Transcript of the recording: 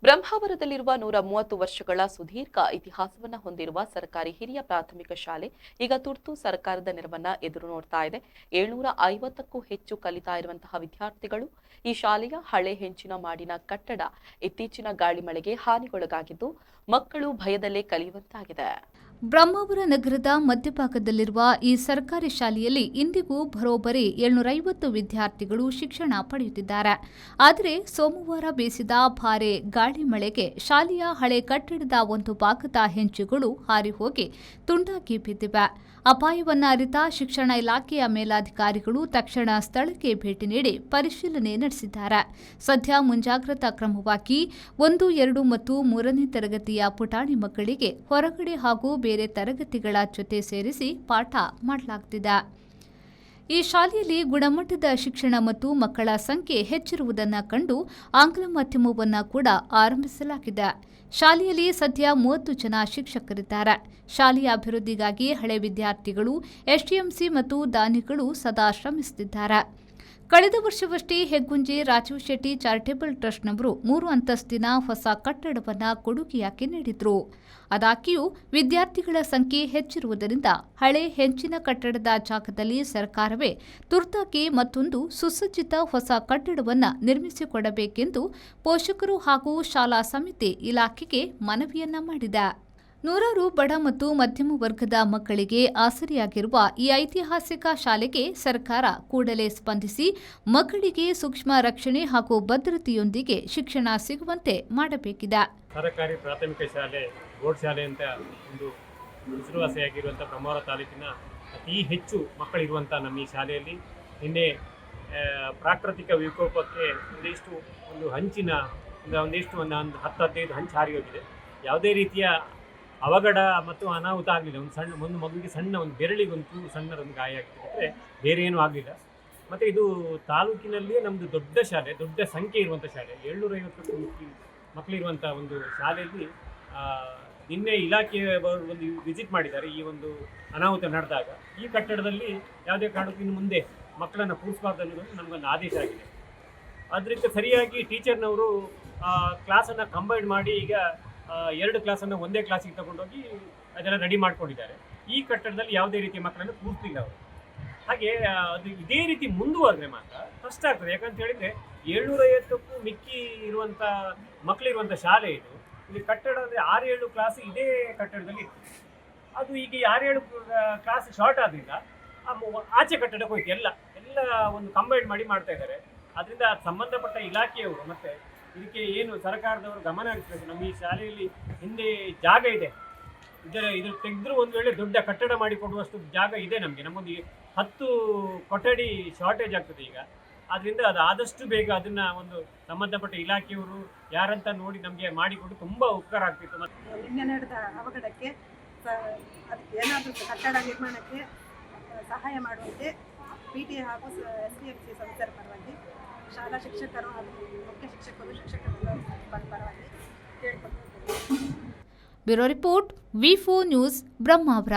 ಬ್ರಹ್ಮಾವರದಲ್ಲಿರುವ 130 ವರ್ಷಗಳ ಸುದೀರ್ಘ ಇತಿಹಾಸವನ್ನು ಹೊಂದಿರುವ ಸರ್ಕಾರಿ ಹಿರಿಯ ಪ್ರಾಥಮಿಕ ಶಾಲೆ ಈಗ ತುರ್ತು ಸರ್ಕಾರದ ನೆರವನ್ನ ಎದುರು ನೋಡ್ತಾ ಇದೆ. 750ಕ್ಕೂ ಹೆಚ್ಚು ಕಲಿತಾ ಇರುವಂತಹ ವಿದ್ಯಾರ್ಥಿಗಳು ಈ ಶಾಲೆಯ ಹಳೆ ಹೆಂಚಿನ ಮಾಡಿನ ಕಟ್ಟಡ ಇತ್ತೀಚಿನ ಗಾಳಿ ಮಳೆಗೆ ಹಾನಿಗೊಳಗಾಗಿದ್ದು ಮಕ್ಕಳು ಭಯದಲ್ಲೇ ಕಲಿಯುವಂತಾಗಿದೆ. ಬ್ರಹ್ಮಾವರ ನಗರದ ಮಧ್ಯಭಾಗದಲ್ಲಿರುವ ಈ ಸರ್ಕಾರಿ ಶಾಲೆಯಲ್ಲಿ ಇಂದಿಗೂ ಬರೋಬ್ಬರಿ 750 ವಿದ್ಯಾರ್ಥಿಗಳು ಶಿಕ್ಷಣ ಪಡೆಯುತ್ತಿದ್ದಾರೆ. ಆದರೆ ಸೋಮವಾರ ಬೀಸಿದ ಭಾರೀ ಗಾಳಿ ಮಳೆಗೆ ಶಾಲೆಯ ಹಳೆ ಕಟ್ಟಡದ ಒಂದು ಭಾಗದ ಹೆಂಚುಗಳು ಹಾರಿ ಹೋಗಿ ತುಂಡಾಗಿ ಬಿದ್ದಿವೆ. ಅಪಾಯವನ್ನ ಅರಿತ ಶಿಕ್ಷಣ ಇಲಾಖೆಯ ಮೇಲಾಧಿಕಾರಿಗಳು ತಕ್ಷಣ ಸ್ಥಳಕ್ಕೆ ಭೇಟಿ ನೀಡಿ ಪರಿಶೀಲನೆ ನಡೆಸಿದ್ದಾರೆ. ಸದ್ಯ ಮುಂಜಾಗ್ರತಾ ಕ್ರಮವಾಗಿ 1, 2 ಮತ್ತು 3ನೇ ತರಗತಿಯ ಪುಟಾಣಿ ಮಕ್ಕಳಿಗೆ ಹೊರಗಡೆ ಹಾಗೂ ಬೇರೆ ತರಗತಿಗಳ ಜೊತೆ ಸೇರಿಸಿ ಪಾಠ ಮಾಡಲಾಗುತ್ತಿದೆ. ಈ ಶಾಲೆಯಲ್ಲಿ ಗುಣಮಟ್ಟದ ಶಿಕ್ಷಣ ಮತ್ತು ಮಕ್ಕಳ ಸಂಖ್ಯೆ ಹೆಚ್ಚಿರುವುದನ್ನು ಕಂಡು ಆಂಗ್ಲ ಮಾಧ್ಯಮವನ್ನು ಕೂಡ ಆರಂಭಿಸಲಾಗಿದೆ. ಶಾಲೆಯಲ್ಲಿ ಸದ್ಯ 30 ಜನ ಶಿಕ್ಷಕರಿದ್ದಾರೆ. ಶಾಲೆಯ ಅಭಿವೃದ್ಧಿಗಾಗಿ ಹಳೆ ವಿದ್ಯಾರ್ಥಿಗಳು, ಎಸ್ಡಿಎಂಸಿ ಮತ್ತು ದಾನಿಗಳು ಸದಾ ಶ್ರಮಿಸುತ್ತಿದ್ದಾರೆ. ಕಳೆದ ವರ್ಷವಷ್ಟೇ ಹೆಗ್ಗುಂಜಿ ರಾಜೀವ್ ಶೆಟ್ಟಿ ಚಾರಿಟೇಬಲ್ ಟ್ರಸ್ಟ್ನವರು 3 ಅಂತಸ್ತಿನ ಹೊಸ ಕಟ್ಟಡವನ್ನು ಕೊಡುಗೆಯಾಗಿ ನೀಡಿದ್ರು. ಆದಾಗ್ಯೂ ವಿದ್ಯಾರ್ಥಿಗಳ ಸಂಖ್ಯೆ ಹೆಚ್ಚಿರುವುದರಿಂದ ಹಳೆ ಹೆಂಚಿನ ಕಟ್ಟಡದ ಜಾಗದಲ್ಲಿ ಸರ್ಕಾರವೇ ತುರ್ತಾಗಿ ಮತ್ತೊಂದು ಸುಸಜ್ಜಿತ ಹೊಸ ಕಟ್ಟಡವನ್ನು ನಿರ್ಮಿಸಿಕೊಡಬೇಕೆಂದು ಪೋಷಕರು ಹಾಗೂ ಶಾಲಾ ಸಮಿತಿ ಇಲಾಖೆಗೆ ಮನವಿಯನ್ನ ಮಾಡಿದೆ. ನೂರಾರು ಬಡ ಮತ್ತು ಮಧ್ಯಮ ವರ್ಗದ ಮಕ್ಕಳಿಗೆ ಆಸರೆಯಾಗಿರುವ ಈ ಐತಿಹಾಸಿಕ ಶಾಲೆಗೆ ಸರ್ಕಾರ ಕೂಡಲೇ ಸ್ಪಂದಿಸಿ ಮಕ್ಕಳಿಗೆ ಸೂಕ್ಷ್ಮ ರಕ್ಷಣೆ ಹಾಗೂ ಭದ್ರತೆಯೊಂದಿಗೆ ಶಿಕ್ಷಣ ಸಿಗುವಂತೆ ಮಾಡಬೇಕಿದೆ. ಸರ್ಕಾರಿ ಪ್ರಾಥಮಿಕ ಶಾಲೆ ಬೋರ್ಡ್ ಶಾಲೆ ಅಂತ ಒಂದು ಹೆಸರುವಾಸಿಯಾಗಿರುವಂಥ ಬ್ರಹ್ಮಾವರ ತಾಲೂಕಿನ ಅತಿ ಹೆಚ್ಚು ಮಕ್ಕಳಿರುವಂಥ ನಮ್ಮ ಈ ಶಾಲೆಯಲ್ಲಿ ನಿನ್ನೆ ಪ್ರಾಕೃತಿಕ ವಿಕೋಪಕ್ಕೆ ಒಂದು ಹಂಚಿನ ಒಂದಿಷ್ಟು 10-15 ಹಂಚು ಹಾರಿ ಹೋಗಿದೆ. ಯಾವುದೇ ರೀತಿಯ ಅವಘಡ ಮತ್ತು ಅನಾಹುತ ಆಗಲಿಲ್ಲ. ಒಂದು ಮಗುವಿಗೆ ಒಂದು ಬೆರಳಿಗಂತೂ ಸಣ್ಣದೊಂದು ಗಾಯ ಆಗ್ತಿದೆ, ಬೇರೆ ಏನೂ ಆಗಲಿಲ್ಲ. ಮತ್ತು ಇದು ತಾಲೂಕಿನಲ್ಲಿಯೇ ನಮ್ಮದು ದೊಡ್ಡ ಶಾಲೆ, ದೊಡ್ಡ ಸಂಖ್ಯೆ ಇರುವಂಥ ಶಾಲೆ, 750 ಮಕ್ಕಳಿರುವಂಥ ಒಂದು ಶಾಲೆಯಲ್ಲಿ ನಿನ್ನೆ ಇಲಾಖೆಯವರು ಒಂದು ವಿಸಿಟ್ ಮಾಡಿದ್ದಾರೆ. ಈ ಒಂದು ಅನಾಹುತ ನಡೆದಾಗ ಈ ಕಟ್ಟಡದಲ್ಲಿ ಯಾವುದೇ ಕಾರಣಕ್ಕೂ ಇನ್ನು ಮುಂದೆ ಮಕ್ಕಳನ್ನು ಕೂರಿಸಬಾರ್ದು ಅನ್ನೋದು ನಮಗೊಂದು ಆದೇಶ ಆಗಿದೆ. ಅದರಿಂದ ಸರಿಯಾಗಿ ಟೀಚರ್ನವರು ಕ್ಲಾಸನ್ನು ಕಂಬೈನ್ ಮಾಡಿ ಈಗ 2 ಕ್ಲಾಸನ್ನು ಒಂದೇ ಕ್ಲಾಸಿಗೆ ತಗೊಂಡೋಗಿ ಅದೆಲ್ಲ ರೆಡಿ ಮಾಡ್ಕೊಂಡಿದ್ದಾರೆ. ಈ ಕಟ್ಟಡದಲ್ಲಿ ಯಾವುದೇ ರೀತಿಯ ಮಕ್ಕಳನ್ನು ಕೂರಿಸ್ತಿಲ್ಲ ಅವರು. ಹಾಗೆ ಅದು ಇದೇ ರೀತಿ ಮುಂದುವರೆದ್ರೆ ಮಾತ್ರ ಕಷ್ಟ ಆಗ್ತದೆ. ಯಾಕಂತ ಹೇಳಿದರೆ 750ಕ್ಕೂ ಮಿಕ್ಕಿ ಇರುವಂಥ ಮಕ್ಕಳಿರುವಂಥ ಶಾಲೆ ಇದು. ಇಲ್ಲಿ ಕಟ್ಟಡ ಅಂದರೆ 6-7 ಕ್ಲಾಸ್ ಇದೇ ಕಟ್ಟಡದಲ್ಲಿ ಇತ್ತು. ಅದು ಈಗ 6-7 ಕ್ಲಾಸ್ ಶಾರ್ಟ್ ಆದ್ದರಿಂದ ಆಚೆ ಕಟ್ಟಡಕ್ಕೆ ಹೋಯ್ತು. ಎಲ್ಲ ಒಂದು ಕಂಬೈನ್ ಮಾಡಿ ಮಾಡ್ತಾ ಇದ್ದಾರೆ. ಅದರಿಂದ ಸಂಬಂಧಪಟ್ಟ ಇಲಾಖೆಯವರು ಮತ್ತು ಇದಕ್ಕೆ ಏನು ಸರ್ಕಾರದವರು ಗಮನ ಹರಿಸಬೇಕು. ನಮ್ಮ ಈ ಶಾಲೆಯಲ್ಲಿ ಹಿಂದೆ ಜಾಗ ಇದೆ, ಇದ್ರ ತೆಗೆದ್ರೂ ಒಂದು ವೇಳೆ ದೊಡ್ಡ ಕಟ್ಟಡ ಮಾಡಿಕೊಡುವಷ್ಟು ಜಾಗ ಇದೆ ನಮಗೆ. ನಮ್ಮೊಂದು 10 ಕೊಠಡಿ ಶಾರ್ಟೇಜ್ ಆಗ್ತದೆ ಈಗ. ಆದ್ದರಿಂದ ಅದು ಆದಷ್ಟು ಬೇಗ ಅದನ್ನು ಒಂದು ಸಂಬಂಧಪಟ್ಟ ಇಲಾಖೆಯವರು ಯಾರಂತ ನೋಡಿ ನಮಗೆ ಮಾಡಿಕೊಟ್ಟು ತುಂಬ ಉಪಕಾರ ಆಗ್ತಿತ್ತು. ನಿನ್ನೆ ನಡೆದ ಅವಘಡಕ್ಕೆ ಅದಕ್ಕೆ ಏನಾದರೂ ಕಟ್ಟಡ ನಿರ್ಮಾಣಕ್ಕೆ ಸಹಾಯ ಮಾಡುವಂತೆ PTA ಹಾಗೂ SDMC ಸದಸ್ಯರ ಪರವಾಗಿ ಶಾಲಾ ಶಿಕ್ಷಕರು ಹಾಗೂ ಮುಖ್ಯ ಶಿಕ್ಷಕರ ಪರವಾಗಿ ಕೇಳಿಕೊಳ್ಳುತ್ತೇವೆ. Bureau report V4 news Brahmavar.